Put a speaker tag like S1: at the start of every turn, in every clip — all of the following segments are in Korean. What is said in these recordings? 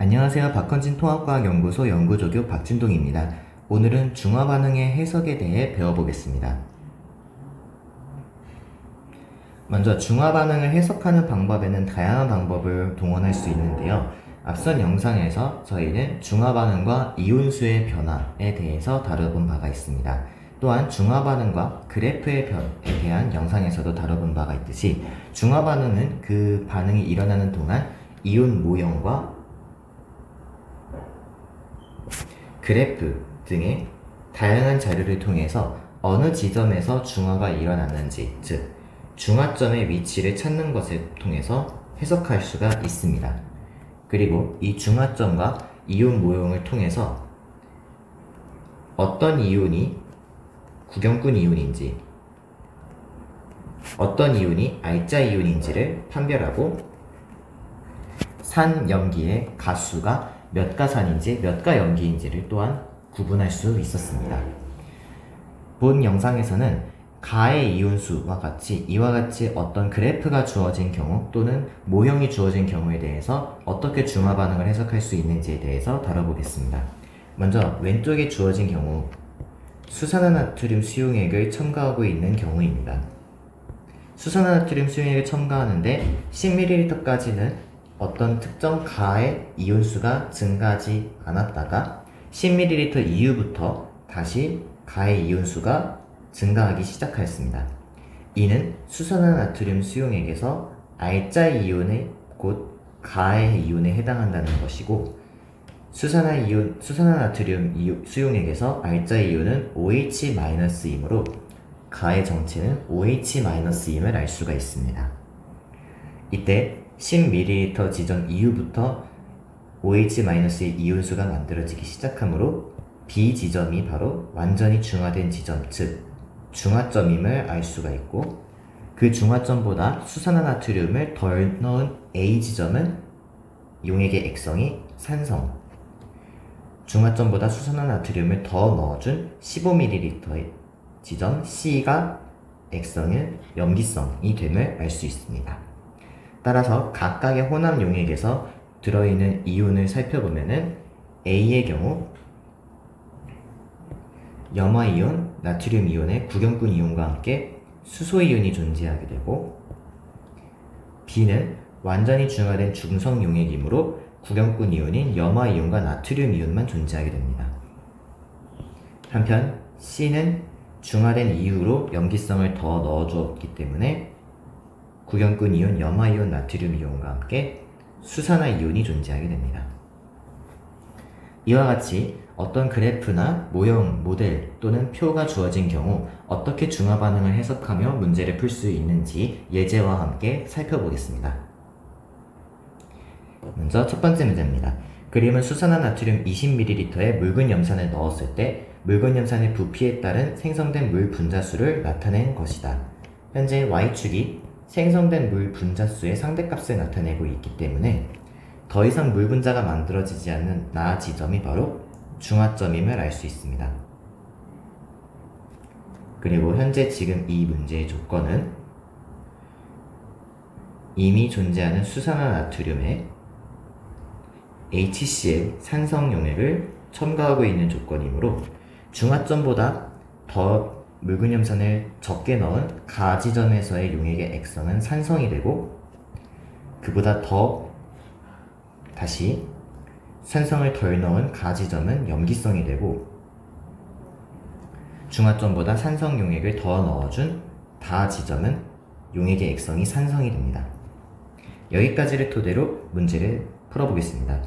S1: 안녕하세요. 박헌진 통합과학연구소 연구조교 박진동입니다. 오늘은 중화반응의 해석에 대해 배워보겠습니다. 먼저 중화반응을 해석하는 방법에는 다양한 방법을 동원할 수 있는데요. 앞선 영상에서 저희는 중화반응과 이온수의 변화에 대해서 다뤄본 바가 있습니다. 또한 중화반응과 그래프에 대한 영상에서도 다뤄본 바가 있듯이 중화반응은 그 반응이 일어나는 동안 이온 모형과 그래프 등의 다양한 자료를 통해서 어느 지점에서 중화가 일어났는지, 즉 중화점의 위치를 찾는 것을 통해서 해석할 수가 있습니다. 그리고 이 중화점과 이온 모형을 통해서 어떤 이온이 구경꾼 이온인지, 어떤 이온이 알짜 이온인지를 판별하고 산염기의 가수가 몇 가산인지 몇 가염기인지를 또한 구분할 수 있었습니다. 본 영상에서는 가의 이온수와 같이 이와 같이 어떤 그래프가 주어진 경우 또는 모형이 주어진 경우에 대해서 어떻게 중화반응을 해석할 수 있는지에 대해서 다뤄보겠습니다. 먼저 왼쪽에 주어진 경우 수산화나트륨 수용액을 첨가하고 있는 경우입니다. 수산화나트륨 수용액을 첨가하는데 10ml까지는 어떤 특정 가의 이온수가 증가하지 않았다가 10ml 이후부터 다시 가의 이온수가 증가하기 시작하였습니다. 이는 수산화나트륨 수용액에서 알짜 이온의 곧 가의 이온에 해당한다는 것이고 수산화나트륨 수용액에서 알짜 이온은 OH-이므로 가의 정체는 OH-임을 알 수가 있습니다. 이때 10ml 지점 이후부터 OH- 이온수가 만들어지기 시작하므로 B 지점이 바로 완전히 중화된 지점, 즉 중화점임을 알 수가 있고, 그 중화점보다 수산화나트륨을 덜 넣은 A 지점은 용액의 액성이 산성, 중화점보다 수산화나트륨을 더 넣어준 15ml의 지점 C가 액성은 염기성이 됨을 알 수 있습니다. 따라서 각각의 혼합 용액에서 들어있는 이온을 살펴보면은 A의 경우 염화이온, 나트륨이온의 구경꾼 이온과 함께 수소이온이 존재하게 되고, B는 완전히 중화된 중성 용액이므로 구경꾼 이온인 염화이온과 나트륨이온만 존재하게 됩니다. 한편 C는 중화된 이후로 염기성을 더 넣어주었기 때문에 구경꾼 이온, 염화이온, 나트륨이온과 함께 수산화이온이 존재하게 됩니다. 이와 같이 어떤 그래프나 모형, 모델 또는 표가 주어진 경우 어떻게 중화반응을 해석하며 문제를 풀 수 있는지 예제와 함께 살펴보겠습니다. 먼저 첫 번째 문제입니다. 그림은 수산화나트륨 20ml에 묽은 염산을 넣었을 때 묽은 염산의 부피에 따른 생성된 물 분자수를 나타낸 것이다. 현재 Y축이 생성된 물 분자수의 상대값을 나타내고 있기 때문에 더 이상 물 분자가 만들어지지 않는 나 지점이 바로 중화점임을 알 수 있습니다. 그리고 현재 지금 이 문제의 조건은 이미 존재하는 수산화나트륨에 HCl 산성 용액을 첨가하고 있는 조건이므로 중화점보다 더 묽은 염산을 적게 넣은 가 지점에서의 용액의 액성은 산성이 되고, 그보다 더 다시 산성을 덜 넣은 가 지점은 염기성이 되고, 중화점보다 산성 용액을 더 넣어준 다 지점은 용액의 액성이 산성이 됩니다. 여기까지를 토대로 문제를 풀어보겠습니다.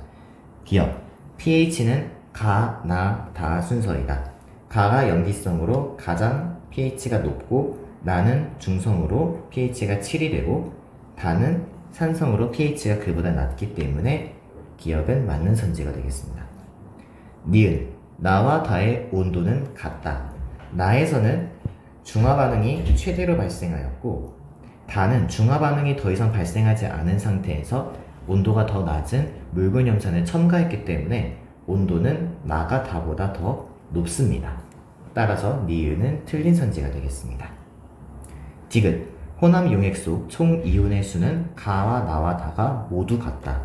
S1: 기억, pH는 가, 나, 다 순서이다. 가가 염기성으로 가장 pH가 높고, 나는 중성으로 pH가 7이 되고, 다는 산성으로 pH가 그보다 낮기 때문에 기억은 맞는 선지가 되겠습니다. 니은, 나와 다의 온도는 같다. 나에서는 중화반응이 최대로 발생하였고, 다는 중화반응이 더 이상 발생하지 않은 상태에서 온도가 더 낮은 묽은 염산을 첨가했기 때문에 온도는 나가 다보다 더 높습니다. 따라서 니은은 틀린 선지가 되겠습니다. 디귿, 혼합 용액 속 총 이온의 수는 가와 나와 다가 모두 같다.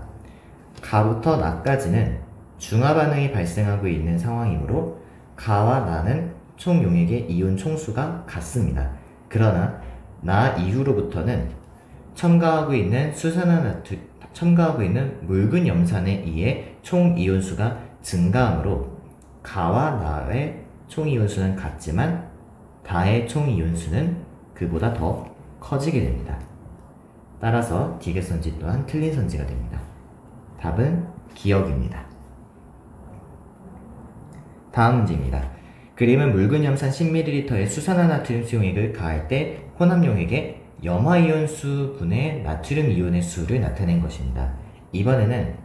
S1: 가부터 나까지는 중화 반응이 발생하고 있는 상황이므로 가와 나는 총 용액의 이온 총수가 같습니다. 그러나 나 이후로부터는 첨가하고 있는 첨가하고 있는 묽은 염산에 의해 총 이온수가 증가하므로 가와 나의 총 이온수는 같지만 다의 총 이온수는 그보다 더 커지게 됩니다. 따라서 디귿 선지 또한 틀린 선지가 됩니다. 답은 기역입니다. 다음 문제입니다. 그림은 묽은 염산 10ml에 수산화나트륨 수용액을 가할 때 혼합용액에 염화이온수 분의 나트륨 이온의 수를 나타낸 것입니다. 이번에는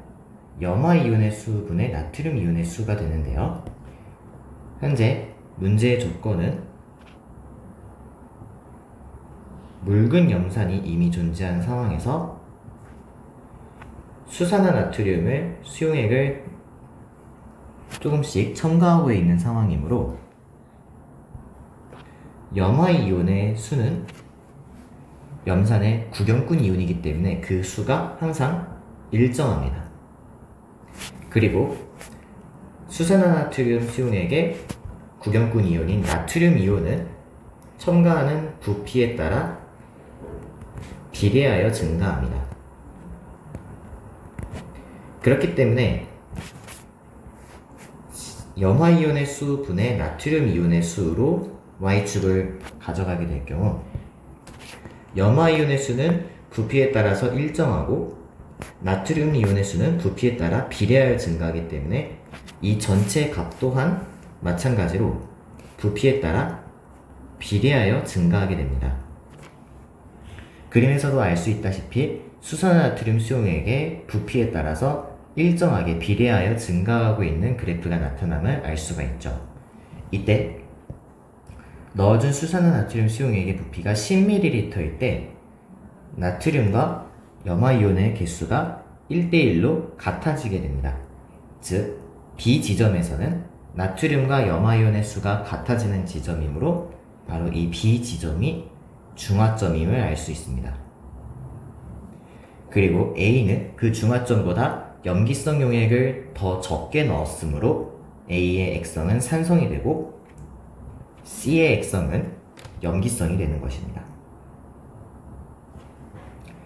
S1: 염화이온의 수 분의 나트륨 이온의 수가 되는데요. 현재 문제의 조건은 묽은 염산이 이미 존재한 상황에서 수산화나트륨을 수용액을 조금씩 첨가하고 있는 상황이므로 염화이온의 수는 염산의 구경꾼 이온이기 때문에 그 수가 항상 일정합니다. 그리고 수산화나트륨 수용액의 구경꾼 이온인 나트륨 이온은 첨가하는 부피에 따라 비례하여 증가합니다. 그렇기 때문에 염화이온의 수 분의 나트륨 이온의 수로 y축을 가져가게 될 경우 염화이온의 수는 부피에 따라서 일정하고 나트륨 이온의 수는 부피에 따라 비례하여 증가하기 때문에 이 전체 값 또한 마찬가지로 부피에 따라 비례하여 증가하게 됩니다. 그림에서도 알 수 있다시피 수산화나트륨 수용액의 부피에 따라서 일정하게 비례하여 증가하고 있는 그래프가 나타남을 알 수가 있죠. 이때 넣어준 수산화나트륨 수용액의 부피가 10ml일 때 나트륨과 염화이온의 개수가 1대1로 같아지게 됩니다. 즉, B 지점에서는 나트륨과 염화이온의 수가 같아지는 지점이므로 바로 이 B 지점이 중화점임을 알 수 있습니다. 그리고 A는 그 중화점보다 염기성 용액을 더 적게 넣었으므로 A의 액성은 산성이 되고 C의 액성은 염기성이 되는 것입니다.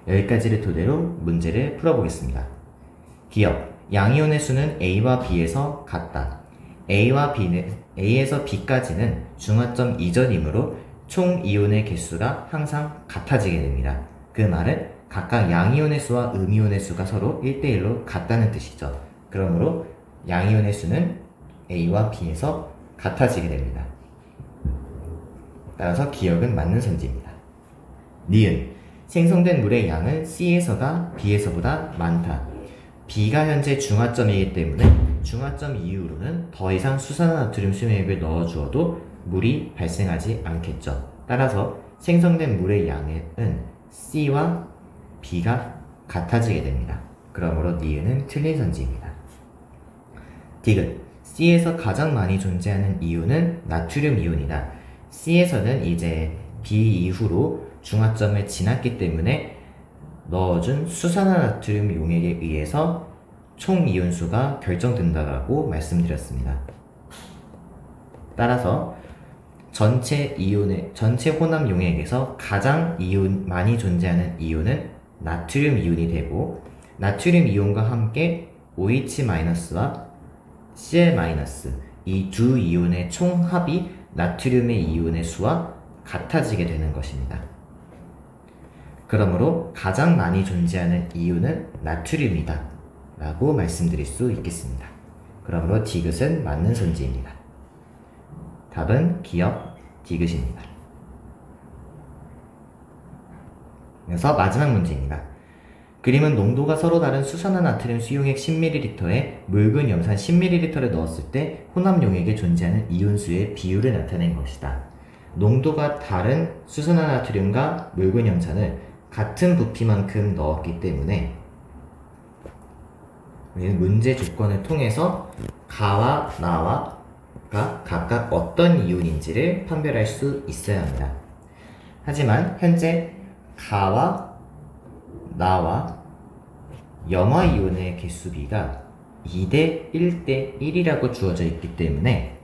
S1: 여기까지를 토대로 문제를 풀어보겠습니다. 기억, 양이온의 수는 A와 B에서 같다. A에서 B까지는 중화점 이전이므로 총 이온의 개수가 항상 같아지게 됩니다. 그 말은 각각 양이온의 수와 음이온의 수가 서로 1대1로 같다는 뜻이죠. 그러므로 양이온의 수는 A와 B에서 같아지게 됩니다. 따라서 기억은 맞는 선지입니다. 니은, 생성된 물의 양은 C에서가 B에서보다 많다. B가 현재 중화점이기 때문에 중화점 이후로는 더 이상 수산화나트륨 수용액을 넣어주어도 물이 발생하지 않겠죠. 따라서 생성된 물의 양은 C와 B가 같아지게 됩니다. 그러므로 니은은 틀린 선지입니다. 디귿, C에서 가장 많이 존재하는 이온은 나트륨 이온이다. C에서는 이제 B 이후로 중화점을 지났기 때문에 넣어준 수산화나트륨 용액에 의해서 총 이온수가 결정된다고 말씀드렸습니다. 따라서 전체 혼합 용액에서 가장 많이 존재하는 이온은 나트륨 이온이 되고 나트륨 이온과 함께 OH-와 Cl- 이 두 이온의 총합이 나트륨의 이온의 수와 같아지게 되는 것입니다. 그러므로 가장 많이 존재하는 이온은 나트륨이다 라고 말씀드릴 수 있겠습니다. 그러므로 디귿은 맞는 선지입니다. 답은 기역 디귿입니다. 그래서 마지막 문제입니다. 그림은 농도가 서로 다른 수산화나트륨 수용액 10ml에 묽은 염산 10ml를 넣었을 때 혼합 용액에 존재하는 이온수의 비율을 나타낸 것이다. 농도가 다른 수산화나트륨과 묽은 염산을 같은 부피만큼 넣었기 때문에 우리는 문제 조건을 통해서 가와 나와가 각각 어떤 이온인지를 판별할 수 있어야 합니다. 하지만 현재 가와 나와 염화 이온의 개수 비가 2대 1대 1이라고 주어져 있기 때문에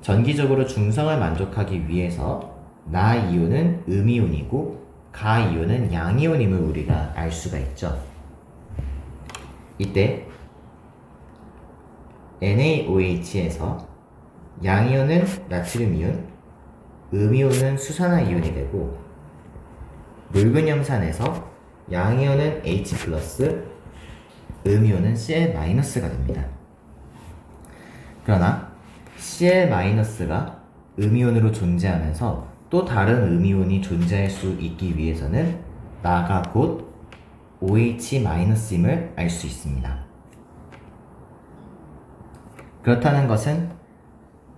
S1: 전기적으로 중성을 만족하기 위해서 나 이온은 음이온이고 가 이온은 양이온임을 우리가 알 수가 있죠. 이때 NaOH에서 양이온은 나트륨 이온, 음이온은 수산화 이온이 되고 묽은 염산에서 양이온은 H+, 음이온은 Cl-가 됩니다. 그러나 Cl-가 음이온으로 존재하면서 또 다른 음이온이 존재할 수 있기 위해서는 나가 곧 OH-임을 알 수 있습니다. 그렇다는 것은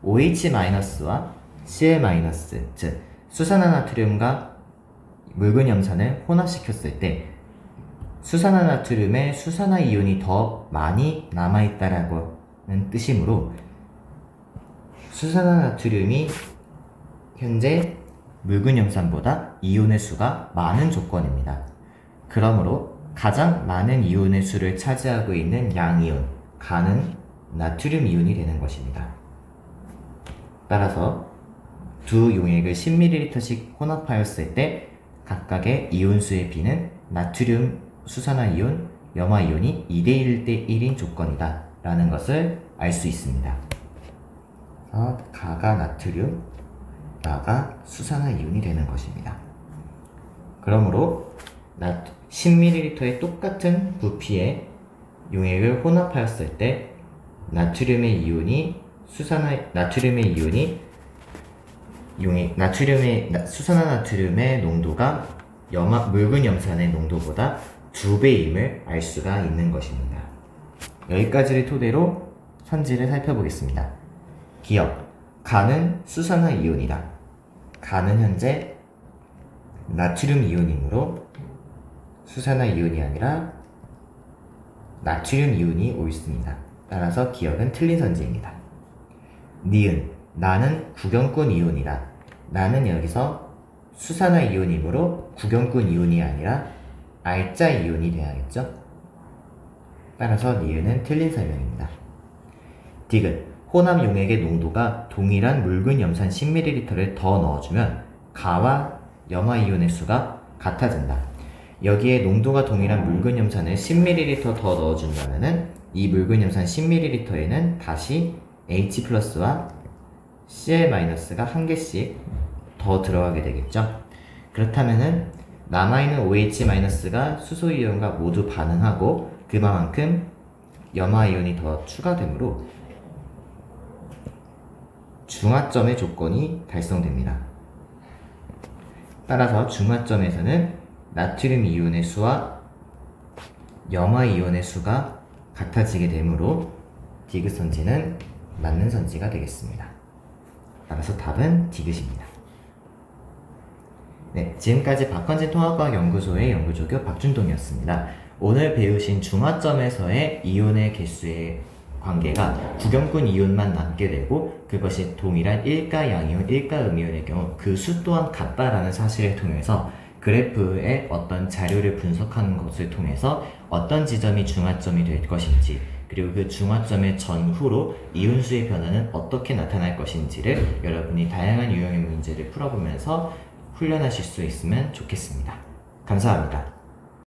S1: OH-와 Cl-, 즉 수산화나트륨과 묽은 염산을 혼합시켰을 때 수산화나트륨에 수산화 이온이 더 많이 남아있다라는 뜻이므로 수산화나트륨이 현재 묽은 염산보다 이온의 수가 많은 조건입니다. 그러므로 가장 많은 이온의 수를 차지하고 있는 양이온, 가는 나트륨 이온이 되는 것입니다. 따라서 두 용액을 10ml씩 혼합하였을 때 각각의 이온수의 비는 나트륨 수산화 이온, 염화 이온이 2대 1대 1인 조건이다 라는 것을 알 수 있습니다. 가가 나트륨, 나가 수산화 이온이 되는 것입니다. 그러므로 10ml의 똑같은 부피의 용액을 혼합하였을 때 나트륨의 이온이 수산화 나트륨의 농도가 묽은 염산의 농도보다 2배임을 알 수가 있는 것입니다. 여기까지를 토대로 선지를 살펴보겠습니다. 기억, 가는 수산화 이온이다. 가는 현재 나트륨 이온이므로 수산화 이온이 아니라 나트륨 이온이 옳습니다. 따라서 기억은 틀린 선지입니다. 니은, 나는 구경꾼 이온이다. 나는 여기서 수산화 이온이므로 구경꾼 이온이 아니라 알짜 이온이 되어야겠죠? 따라서 니은은 틀린 설명입니다. 디귿, 혼합 용액의 농도가 동일한 묽은 염산 10ml를 더 넣어주면 가와 염화 이온의 수가 같아진다. 여기에 농도가 동일한 묽은 염산을 10ml 더 넣어준다면은 이 묽은 염산 10ml에는 다시 H+와 Cl-가 한 개씩 더 들어가게 되겠죠. 그렇다면은 남아있는 OH-가 수소이온과 모두 반응하고 그만큼 염화이온이 더 추가되므로 중화점의 조건이 달성됩니다. 따라서 중화점에서는 나트륨 이온의 수와 염화이온의 수가 같아지게 되므로 디귿 선지는 맞는 선지가 되겠습니다. 따라서 답은 디귿입니다. 네, 지금까지 박헌진 통합과학연구소의 연구조교 박준동이었습니다. 오늘 배우신 중화점에서의 이온의 개수의 관계가 구경꾼 이온만 남게 되고 그것이 동일한 1가 양이온, 1가 음이온의 경우 그 수 또한 같다라는 사실을 통해서 그래프의 어떤 자료를 분석하는 것을 통해서 어떤 지점이 중화점이 될 것인지 그리고 그 중화점의 전후로 이온수의 변화는 어떻게 나타날 것인지를 여러분이 다양한 유형의 문제를 풀어보면서 훈련하실 수 있으면 좋겠습니다. 감사합니다.